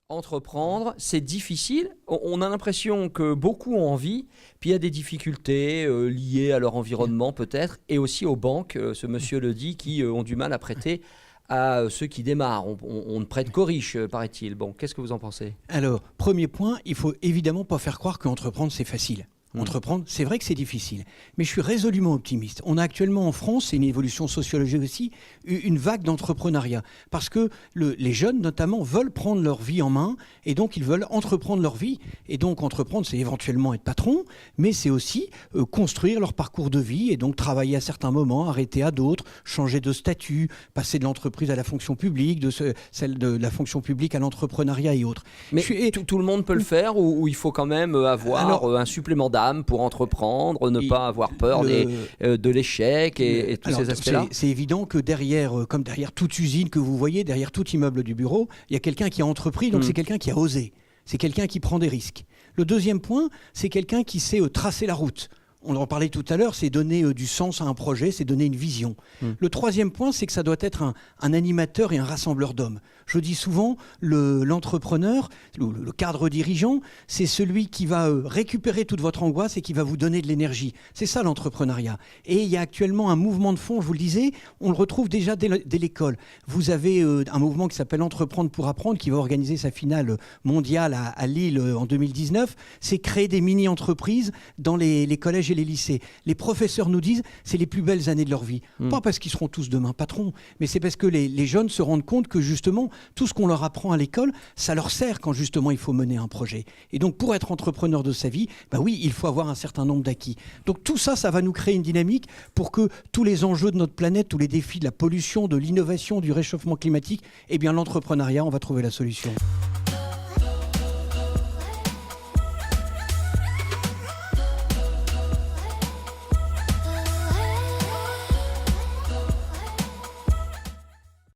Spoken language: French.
Entreprendre, c'est difficile. On a l'impression que beaucoup ont envie, puis il y a des difficultés liées à leur environnement peut-être, et aussi aux banques, ce monsieur le dit, qui ont du mal à prêter à ceux qui démarrent. On ne prête qu'aux riches, paraît-il. Bon, qu'est-ce que vous en pensez? Alors, premier point, il faut évidemment pas faire croire qu'entreprendre, c'est facile. Entreprendre, c'est vrai que c'est difficile, mais je suis résolument optimiste. On a actuellement en France, c'est une évolution sociologique aussi, une vague d'entrepreneuriat. Parce que les jeunes, notamment, veulent prendre leur vie en main, et donc ils veulent entreprendre leur vie. Et donc entreprendre, c'est éventuellement être patron, mais c'est aussi construire leur parcours de vie, et donc travailler à certains moments, arrêter à d'autres, changer de statut, passer de l'entreprise à la fonction publique, celle de la fonction publique à l'entrepreneuriat et autres. Mais tout le monde peut le faire, ou il faut quand même avoir un supplément d'âme pour entreprendre, ne pas avoir peur de l'échec et tous ces aspects-là? C'est évident que derrière, comme derrière toute usine que vous voyez, derrière tout immeuble du bureau, il y a quelqu'un qui a entrepris, donc c'est quelqu'un qui a osé. C'est quelqu'un qui prend des risques. Le deuxième point, c'est quelqu'un qui sait tracer la route. On en parlait tout à l'heure, c'est donner du sens à un projet, c'est donner une vision. Le troisième point, c'est que ça doit être un animateur et un rassembleur d'hommes. Je dis souvent, l'entrepreneur, le cadre dirigeant, c'est celui qui va récupérer toute votre angoisse et qui va vous donner de l'énergie. C'est ça l'entrepreneuriat. Et il y a actuellement un mouvement de fond, je vous le disais, on le retrouve déjà dès l'école. Vous avez un mouvement qui s'appelle Entreprendre pour apprendre, qui va organiser sa finale mondiale à Lille en 2019. C'est créer des mini-entreprises dans les collèges et les lycées. Les professeurs nous disent c'est les plus belles années de leur vie. Pas parce qu'ils seront tous demain patrons, mais c'est parce que les jeunes se rendent compte que justement, tout ce qu'on leur apprend à l'école, ça leur sert quand justement il faut mener un projet. Et donc pour être entrepreneur de sa vie, oui, il faut avoir un certain nombre d'acquis. Donc tout ça, ça va nous créer une dynamique pour que tous les enjeux de notre planète, tous les défis de la pollution, de l'innovation, du réchauffement climatique, l'entrepreneuriat, on va trouver la solution.